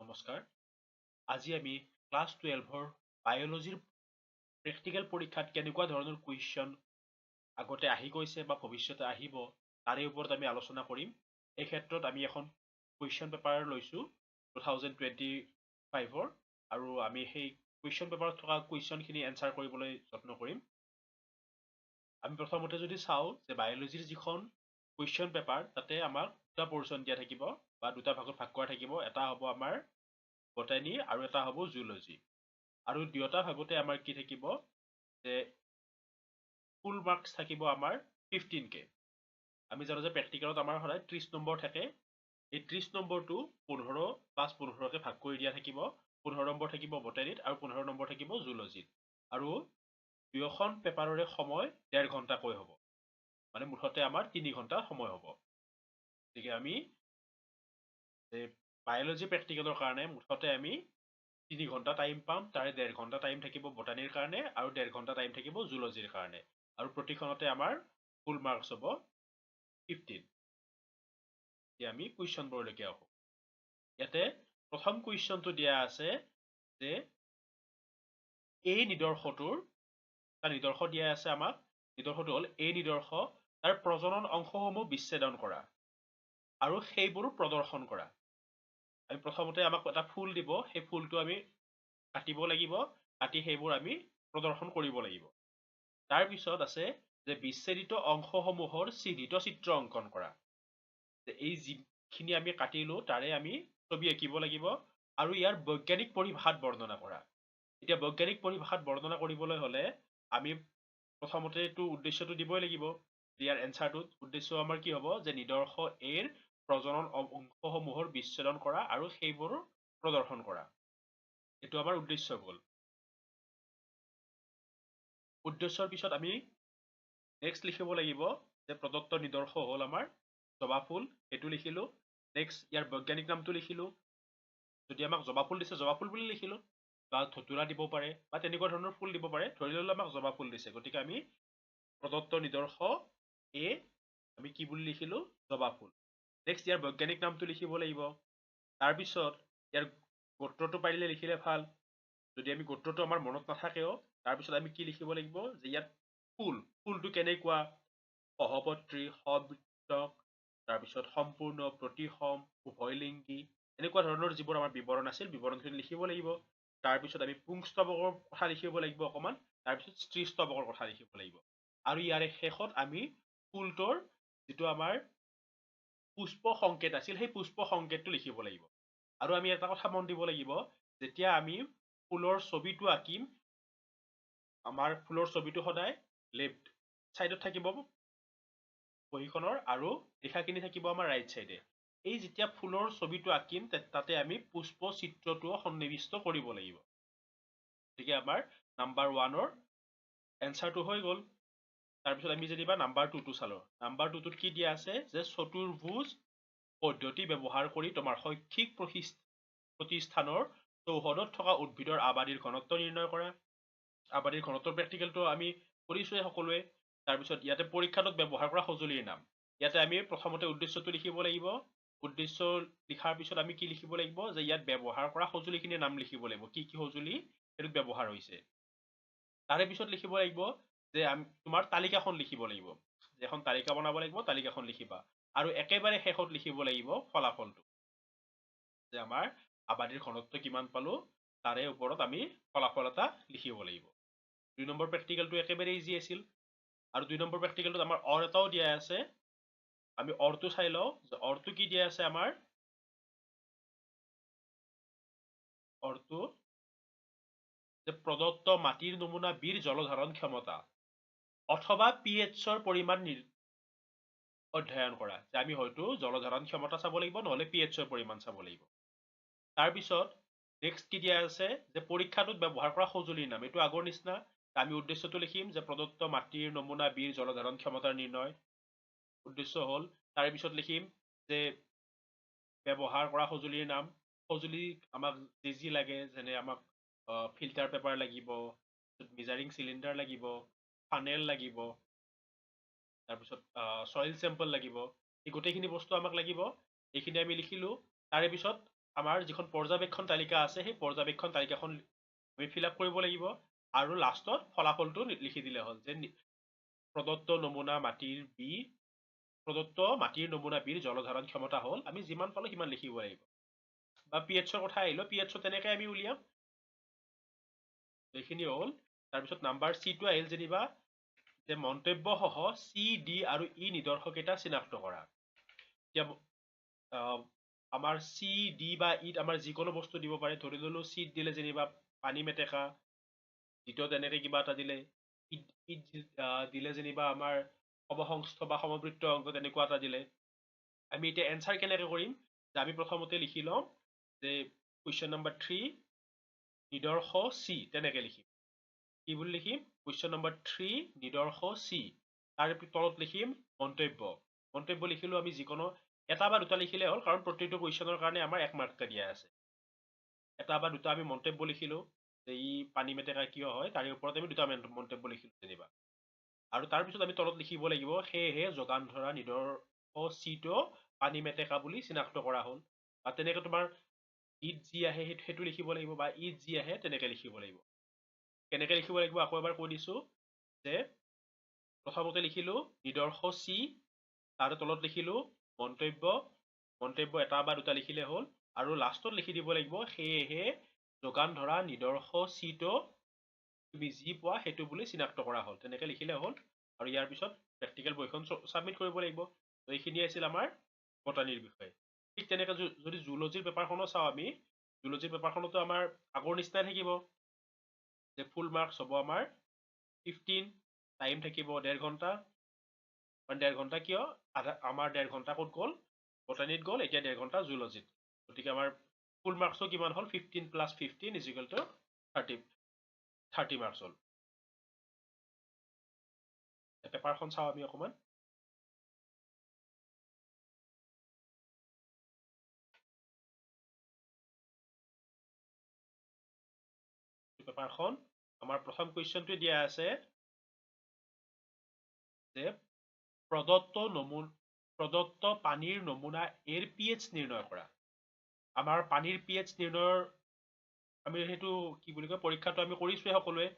নমস্কাৰ। আজি আমি ক্লাছ 12ৰ বায়'লজিৰ প্ৰেক্টিকেল পৰীক্ষাত কেনেকুৱা ধৰণৰ কুৱেশ্যন আগতে আহি গৈছে বা ভৱিষ্যতে আহিব তাৰে ওপৰত আমি আলোচনা কৰিম। এই ক্ষেত্ৰত আমি এখন কুৱেশ্যন পেপাৰ লৈছোঁ 2025ৰ আৰু আমি সেই কুৱেশ্যন পেপাৰত থকা কুৱেশ্যনখিনি এনচাৰ কৰিবলৈ যত্ন কৰিম। আমি প্ৰথমতে যদি চাওঁ যে বায়'লজিৰ যিখন কুৱেশ্যন পেপাৰ তাতে আমাক দুটা পৰ্চন দিয়া থাকিব বা দুটা ভাগত ভাগ কৰা থাকিব। এটা হ'ব আমাৰ বটানী আৰু এটা হ'ব জুলজি। আৰু দুয়োটা ভাগতে আমাৰ কি থাকিব যে ফুল মাৰ্কছ থাকিব আমাৰ 15K। আমি জানো যে প্ৰেক্টিকেলত আমাৰ সদায় 30 নম্বৰ থাকে। এই 30 নম্বৰটো 15 + 15কে ভাগ কৰি দিয়া থাকিব। 15 নম্বৰ থাকিব বটানীত আৰু 15 নম্বৰ থাকিব জুলজিত। আৰু দুয়োখন পেপাৰৰে সময় 1.5 ঘণ্টাকৈ হ'ব। মানে মুঠতে আমাৰ 3 ঘণ্টা সময় হ'ব। গতিকে আমি বায়'লজি প্ৰেক্টিকেলৰ কাৰণে মুঠতে আমি 3 ঘণ্টা টাইম পাম। তাৰে 1.5 ঘণ্টা টাইম থাকিব বটানীৰ কাৰণে আৰু 1.5 ঘণ্টা টাইম থাকিব জুলজিৰ কাৰণে। আৰু প্ৰতিখনতে আমাৰ ফুল মাৰ্কছ হ'ব 15। এতিয়া আমি কুৱেশ্যনবোৰলৈকে আহোঁ। ইয়াতে প্ৰথম কুৱেশ্যনটো দিয়া আছে যে এই নিদৰ্শটোৰ এটা নিদৰ্শ দিয়া আছে আমাক। নিদৰ্শটো হ'ল এই নিদৰ্শ তাৰ প্ৰজনন অংশসমূহ বিচ্ছেদন কৰা আৰু সেইবোৰ প্ৰদৰ্শন কৰা। আমি প্ৰথমতে আমাক এটা ফুল দিব, সেই ফুলটো আমি কাটিব লাগিব, কাটি সেইবোৰ আমি প্ৰদৰ্শন কৰিব লাগিব। তাৰপিছত আছে যে বিচ্ছেদিত অংশসমূহৰ চিহ্নিত চিত্ৰ অংকন কৰা। এই যিখিনি আমি কাটিলো তাৰে আমি ছবি আঁকিব লাগিব আৰু ইয়াৰ বৈজ্ঞানিক পৰিভাষাত বৰ্ণনা কৰা। এতিয়া বৈজ্ঞানিক পৰিভাষাত বৰ্ণনা কৰিবলৈ হ'লে আমি প্ৰথমতে এইটো উদ্দেশ্যটো দিবই লাগিব। ইয়াৰ এনচাৰটোত উদ্দেশ্য আমাৰ কি হ'ব যে নিদৰ্শ এৰ প্ৰজনন অংশসমূহৰ বিচ্ছেদন কৰা আৰু সেইবোৰ প্ৰদৰ্শন কৰা। এইটো আমাৰ উদ্দেশ্য গ'ল। উদ্দেশ্যৰ পিছত আমি নেক্সট লিখিব লাগিব যে প্ৰদত্ত নিদৰ্শ হ'ল আমাৰ জবা ফুল, সেইটো লিখিলো। নেক্সট ইয়াৰ বৈজ্ঞানিক নামটো লিখিলো। যদি আমাক জবা ফুল দিছে জবা ফুল বুলি লিখিলো, বা ধতুৰা দিব পাৰে বা তেনেকুৱা ধৰণৰ ফুল দিব পাৰে। ধৰি ললো আমাক জবা ফুল দিছে, গতিকে আমি প্ৰদত্ত নিদৰ্শ এ আমি কি বুলি লিখিলো জবা ফুল। নেক্সট ইয়াৰ বৈজ্ঞানিক নামটো লিখিব লাগিব। তাৰপিছত ইয়াৰ গোত্ৰটো পাৰিলে লিখিলে ভাল। যদি আমি গোত্ৰটো আমাৰ মনত নাথাকেও তাৰপিছত আমি কি লিখিব লাগিব যে ইয়াত ফুলটো কেনেকুৱা, সহপত্ৰী, সবৃত্তক, তাৰপিছত সম্পূৰ্ণ, প্ৰতিসম, উভয়লিংগী, এনেকুৱা ধৰণৰ যিবোৰ আমাৰ বিৱৰণ আছিল বিৱৰণখিনি লিখিব লাগিব। তাৰপিছত আমি পুংস্তবকৰ কথা লিখিব লাগিব অকণমান, তাৰপিছত স্ত্ৰীস্তবকৰ কথা লিখিব লাগিব। আৰু ইয়াৰে শেষত আমি ফুলটোৰ যিটো আমাৰ পুষ্প সংকেত আছিল সেই পুষ্প সংকেতটো লিখিব লাগিব। আৰু আমি এটা কথা মন দিব লাগিব, যেতিয়া আমি ফুলৰ ছবিটো আঁকিম, আমাৰ ফুলৰ ছবিটো সদায় লেফ্ট চাইডত থাকিব বহীখনৰ আৰু লিখাখিনি থাকিব আমাৰ ৰাইট চাইডে। এই যেতিয়া ফুলৰ ছবিটো আঁকিম তাতে আমি পুষ্প চিত্ৰটোও সন্নিৱিষ্ট কৰিব লাগিব। গতিকে আমাৰ নাম্বাৰ 1ৰ এনচাৰটো হৈ গ'ল। তাৰপিছত আমি যেনিবা নাম্বাৰ 2টো চালো। নাম্বাৰ 2টোত কি দিয়া আছে যে চতুৰ্ভুজ পদ্ধতি ব্যৱহাৰ কৰি তোমাৰ শৈক্ষিক প্ৰতিষ্ঠানৰ চৌহদত থকা উদ্ভিদৰ আবাদীৰ ঘনত্ব নিৰ্ণয় কৰা। আবাদীৰ ঘনত্বৰ প্ৰেক্টিকেলটো আমি কৰিছোৱে সকলোৱে। তাৰপিছত ইয়াতে পৰীক্ষাটোত ব্যৱহাৰ কৰা সঁজুলিৰ নাম। ইয়াতে আমি প্ৰথমতে উদ্দেশ্যটো লিখিব লাগিব। উদ্দেশ্য লিখাৰ পিছত আমি কি লিখিব লাগিব যে ইয়াত ব্যৱহাৰ কৰা সঁজুলিখিনিৰ নাম লিখিব লাগিব, কি কি সঁজুলি সেইটোত ব্যৱহাৰ হৈছে। তাৰে পিছত লিখিব লাগিব যে তোমাৰ তালিকাখন লিখিব লাগিব। এখন তালিকা বনাব লাগিব, তালিকাখন লিখিবা। আৰু একেবাৰে শেষত লিখিব লাগিব ফলাফলটো, যে আমাৰ আবাদীৰ ঘনত্ব কিমান পালো তাৰে ওপৰত আমি ফলাফল এটা লিখিব লাগিব। 2 নম্বৰ প্ৰেক্টিকেলটো একেবাৰে ইজি আছিল। আৰু 2 নম্বৰ প্ৰেক্টিকেলটোত আমাৰ অৰ এটাও দিয়া আছে। আমি অৰটো চাই লওঁ যে অৰটো কি দিয়া আছে আমাৰ। অৰটো যে প্ৰদত্ত মাটিৰ নমুনা বিৰ জলধাৰণ ক্ষমতা অথবা pHৰ পৰিমাণ অধ্যয়ন কৰা। যে আমি হয়তো জলধাৰণ ক্ষমতা চাব লাগিব নহলে pHৰ পৰিমাণ চাব লাগিব। তাৰপিছত নেক্সট কি দিয়া আছে যে পৰীক্ষাটোত ব্যৱহাৰ কৰা সঁজুলিৰ নাম। এইটো আগৰ নিচিনা, আমি উদ্দেশ্যটো লিখিম যে প্ৰদত্ত মাটিৰ নমুনা বিৰ জলধাৰণ ক্ষমতাৰ নিৰ্ণয়, উদ্দেশ্য হ'ল। তাৰে পিছত লিখিম যে ব্যৱহাৰ কৰা সঁজুলিৰ নাম। সঁজুলি আমাক যি লাগে, যেনে আমাক ফিল্টাৰ পেপাৰ লাগিব, মেজাৰিং চিলিণ্ডাৰ লাগিব, ফানেল লাগিব, তাৰপিছত চইল চেম্পল লাগিব। এই গোটেইখিনি বস্তু আমাক লাগিব, এইখিনি আমি লিখিলো। তাৰে পিছত আমাৰ যিখন পৰ্যবেক্ষণ তালিকা আছে সেই পৰ্যবেক্ষণ তালিকাখন আমি ফিল আপ কৰিব লাগিব আৰু লাষ্টত ফলাফলটো লিখি দিলে হ'ল যে প্ৰদত্ত নমুনা মাটিৰ বিৰ জলধাৰণ ক্ষমতা হ'ল আমি যিমান পালো সিমান লিখিব লাগিব বা পিএইচৰ কথা আহিলো পিএইচৰ তেনেকৈ আমি উলিয়াম এইখিনি হ'ল তাৰপিছত নাম্বাৰ চিটো আহিল যেনিবা যে মন্তব্যসহ চি ডি আৰু ই নিদৰ্শক কেইটা চিনাক্ত কৰা এতিয়া আমাৰ চি ডি বা ইত আমাৰ যিকোনো বস্তু দিব পাৰে ধৰি ললো চিত দিলে যেনিবা পানী মেটেকা দ্বিতীয় তেনেকে কিবা এটা দিলে ইত দিলে যেনিবা আমাৰ সমসংস্থ বা সমবৃত্ত অংক তেনেকুৱা এটা দিলে আমি এতিয়া এনচাৰ কেনেকে কৰিম যে আমি প্ৰথমতে লিখি লম যে কুৱেশ্যন নম্বৰ 3 নিদৰ্শ চি তেনেকে লিখিম কি বুলি লিখিম কুৱেশ্যন নম্বৰ 3 নিদৰ্শ চি তাৰ তলত লিখিম মন্তব্য লিখিলো আমি যিকোনো এটা বা দুটা লিখিলে হ'ল কাৰণ প্ৰতিটো কুৱেশ্যনৰ কাৰণে আমাৰ 1 মাৰ্ক দিয়া আছে এটা বা দুটা আমি মন্তব্য লিখিলো যে ই পানী মেটেকা কিয় হয় তাৰে ওপৰত আমি দুটা মন্তব্য লিখিলো যেনিবা আৰু তাৰপিছত আমি তলত লিখিব লাগিব সেয়েহে যোগান ধৰা নিদৰ্শ চিটো পানী মেটেকা বুলি চিনাক্ত কৰা হ'ল বা তেনেকে তোমাৰ ইত যি আহে সেইটো লিখিব লাগিব বা ইত যি আহে তেনেকে লিখিব লাগিব কেনেকে লিখিব লাগিব আকৌ এবাৰ কৈ দিছো যে প্ৰথমতে লিখিলো নিদৰ্শ চি তাৰ তলত লিখিলো মন্তব্য এটা বা দুটা লিখিলে হ'ল আৰু লাষ্টত লিখি দিব লাগিব সেয়েহে যোগান ধৰা নিদৰ্শ চিটো তুমি যি পোৱা সেইটো বুলি চিনাক্ত কৰা হ'ল তেনেকে লিখিলে হ'ল আৰু ইয়াৰ পিছত প্ৰেক্টিকেল বহিখন ছাবমিট কৰিব লাগিব এইখিনি আছিল আমাৰ বটানীৰ বিষয়ে ঠিক তেনেকে যদি জুলজিৰ পেপাৰখনো চাওঁ আমি জুলজিৰ পেপাৰখনতো আমাৰ আগৰ নিচিনাই থাকিব যে ফুল মাৰ্কছ হ'ব আমাৰ 15 টাইম থাকিব 1.5 ঘণ্টা 1.5 ঘণ্টা কিয় আমাৰ 1.5 ঘণ্টা ক'ত গ'ল বটানীত গ'ল এতিয়া 1.5 ঘণ্টা জুলজিত গতিকে আমাৰ ফুল মাৰ্কছটো কিমান হ'ল 15 + 15 = 30 মাৰ্কছ হ'ল পেপাৰখন চাওঁ আমি অকণমান পেপাৰখন আমাৰ প্ৰথম কুৱেশ্যনটো দিয়া আছে যে প্ৰদত্ত পানীৰ নমুনা এৰ pH নিৰ্ণয় কৰা আমাৰ পানীৰ pH নিৰ্ণয়ৰ আমি সেইটো কি বুলি কয় পৰীক্ষাটো আমি কৰিছোৱে সকলোৱে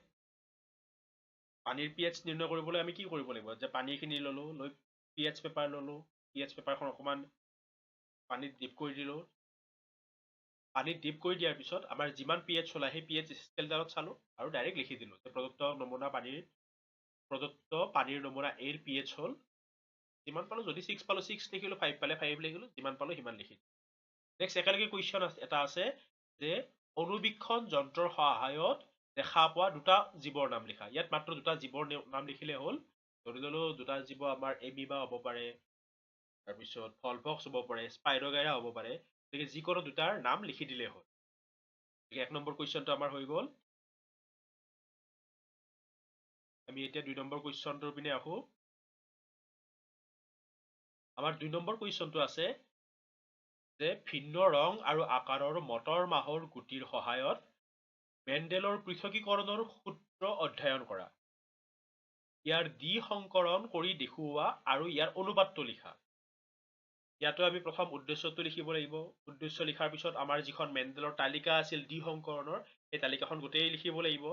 পানীৰ pH নিৰ্ণয় কৰিবলৈ আমি কি কৰিব লাগিব যে পানীখিনি ললো লৈ pH পেপাৰ ললো pH পেপাৰখন অকণমান পানীত ডিপ কৰি দিলো পানীত ডিপ কৰি দিয়াৰ পিছত আমাৰ যিমান pH ওলায় সেই pH স্কেলডালত চালো আৰু ডাইৰেক্ট লিখি দিলো যে প্ৰদত্ত পানীৰ নমুনা এৰ pH হ'ল যিমান পালো যদি 6 পালো 6 লিখিলো 5 পালে 5 লিখিলো যিমান পালো সিমান লিখিলো নেক্সট একেলগে কুৱেশ্যন এটা আছে যে অনুবীক্ষণ যন্ত্ৰৰ সহায়ত দেখা পোৱা দুটা জীৱৰ নাম লিখা ইয়াত মাত্ৰ দুটা জীৱৰ নাম লিখিলে হ'ল ধৰি ললো দুটা জীৱ আমাৰ এমিবা হ'ব পাৰে তাৰপিছত ভলভক্স হ'ব পাৰে স্পাইৰগাইৰা হ'ব পাৰে গতিকে যিকোনো দুটাৰ নাম লিখি দিলে হ'ল গতিকে 1 নম্বৰ কুৱেশ্যনটো আমাৰ হৈ গ'ল আমি এতিয়া 2 নম্বৰ কুৱেশ্যনটোৰ পিনে আহো আমাৰ 2 নম্বৰ কুৱেশ্যনটো আছে যে ভিন্ন ৰং আৰু আকাৰৰ মটৰ মাহৰ গুটিৰ সহায়ত মেণ্ডেলৰ পৃথকীকৰণৰ সূত্ৰ অধ্যয়ন কৰা ইয়াৰ দ্বি সংকৰণ কৰি দেখুওৱা আৰু ইয়াৰ অনুপাতটো লিখা ইয়াতো আমি প্ৰথম উদ্দেশ্যটো লিখিব লাগিব উদ্দেশ্য লিখাৰ পিছত আমাৰ যিখন মেণ্ডেলৰ তালিকা আছিল দ্বি সংকৰণৰ সেই তালিকাখন গোটেই লিখিব লাগিব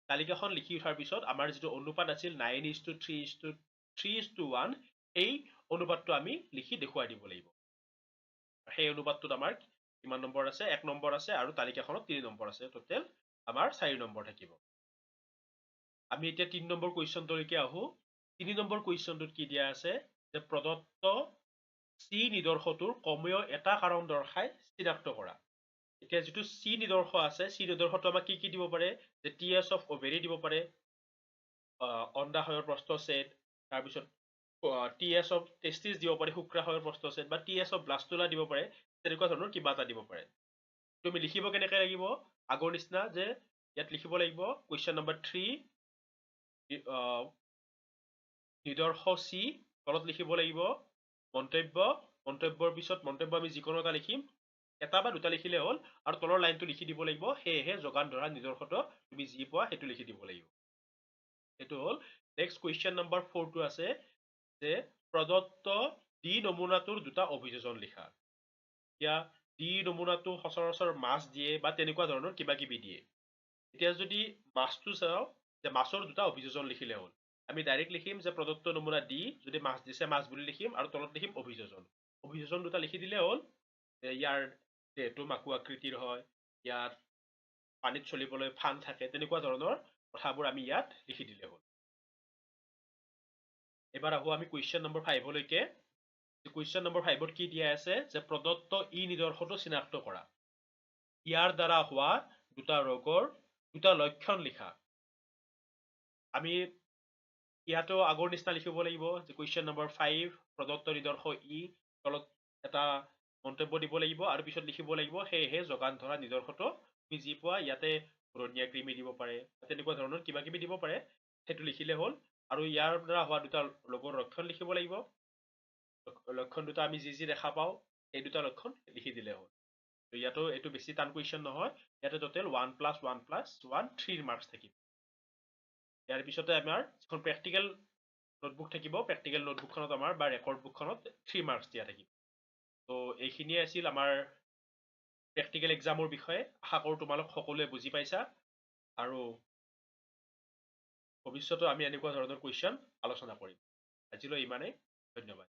তালিকাখন লিখি উঠাৰ পিছত আমাৰ যিটো অনুপাত আছিল 9:3:1 এই অনুপাতটো আমি লিখি দেখুৱাই দিব লাগিব সেই অনুপাতটোত আমাৰ কিমান নম্বৰ আছে 1 নম্বৰ আছে আৰু তালিকাখনত 3 নম্বৰ আছে টোটেল আমাৰ 4 নম্বৰ থাকিব আমি এতিয়া 3 নম্বৰ কুৱেশ্যনটোলৈকে আহো 3 নম্বৰ কুৱেশ্যনটোত কি দিয়া আছে যে প্ৰদত্ত চি নিদৰ্শটোৰ কমেও এটা কাৰণ দৰ্শাই চিনাক্ত কৰা এতিয়া যিটো চি নিদৰ্শ আছে চি নিদৰ্শটো আমাক কি দিব পাৰে যে টিএছ অফ অভেৰি দিব পাৰে অণ্ডাশয়ৰ প্ৰস্থছেদ তাৰপিছত টিএছ অফ টেষ্টিছ দিব পাৰে শুক্ৰাশয়ৰ প্ৰস্থছেদ বা টিএছ অফ ব্লাষ্টুলা দিব পাৰে তেনেকুৱা ধৰণৰ কিবা এটা দিব পাৰে তুমি লিখিব কেনেকৈ লাগিব আগৰ নিচিনা যে ইয়াত লিখিব লাগিব কুৱেশ্যন নম্বৰ 3 নিদৰ্শ চি তলত লিখিব লাগিব মন্তব্যৰ পিছত মন্তব্য আমি যিকোনো এটা লিখিম এটা বা দুটা লিখিলে হ'ল আৰু তলৰ লাইনটো লিখি দিব লাগিব সেয়েহে যোগান ধৰা নিদৰ্শটো তুমি যি পোৱা সেইটো লিখি দিব লাগিব সেইটো হ'ল নেক্সট কুৱেশ্যন নম্বৰ 4 টো আছে যে প্ৰদত্ত ডি নমুনাটোৰ দুটা অভিযোজন লিখা এতিয়া ডি নমুনাটো সচৰাচৰ মাছ দিয়ে বা তেনেকুৱা ধৰণৰ কিবা কিবি দিয়ে। এতিয়া যদি মাছটো চাওঁ, যে মাছৰ দুটা অভিযোজন লিখিলে হ'ল। আমি ডাইৰেক্ট লিখিম যে প্ৰদত্ত নমুনা ডি, যদি মাছ দিছে মাছ বুলি লিখিম, আৰু তলত লিখিম অভিযোজন। অভিযোজন দুটা লিখি দিলে হ'ল। ইয়াৰ দেহটো মাকো আকৃতিৰ হয়, ইয়াত পানীত চলিবলৈ ফান থাকে, তেনেকুৱা ধৰণৰ কথাবোৰ আমি ইয়াত লিখি দিলে হ'ল। এবাৰ আহো আমি কুৱেশ্যন নম্বৰ 5লৈকে। কুৱেশ্যন নম্বৰ 5ত কি দিয়া আছে, যে প্ৰদত্ত ই নিদৰ্শটো চিনাক্ত কৰা। ইয়াৰ দ্বাৰা হোৱা দুটা ৰোগৰ দুটা লক্ষণ লিখা। আমি ইয়াতো আগৰ নিচিনা লিখিব লাগিব, যে কুৱেশ্যন নম্বৰ 5 প্ৰদত্ত নিদৰ্শ ই, তলত এটা মন্তব্য দিব লাগিব, আৰু পিছত লিখিব লাগিব সেয়েহে যোগান ধৰা নিদৰ্শটো তুমি যি পোৱা ইয়াতে ঘূৰণীয়া কৃমি দিব পাৰে, তেনেকুৱা ধৰণৰ কিবা কিবি দিব পাৰে, সেইটো লিখিলে হ'ল। আৰু ইয়াৰ দ্বাৰা হোৱা দুটা ৰোগৰ লক্ষণ লিখিব লাগিব। লক্ষণ দুটা আমি যি দেখা পাওঁ সেই দুটা লক্ষণ লিখি দিলে হ'ল। ইয়াতো এইটো বেছি টান কুৱেশ্যন নহয়, ইয়াতে টোটেল 1+1+1 3 মাৰ্কছ থাকিব। ইয়াৰ পিছতে আমাৰ যিখন প্ৰেক্টিকেল নোটবুক থাকিব, প্ৰেক্টিকেল নোটবুকখনত আমাৰ বা ৰেকৰ্ড বুকখনত 3 মাৰ্কছ দিয়া থাকিব। তো এইখিনিয়ে আছিল আমাৰ প্ৰেক্টিকেল এক্সামৰ বিষয়ে। আশা কৰোঁ তোমালোক সকলোৱে বুজি পাইছা, আৰু ভৱিষ্যতেও আমি এনেকুৱা ধৰণৰ কুৱেশ্যন আলোচনা কৰিম। আজিলৈ ইমানেই, ধন্যবাদ।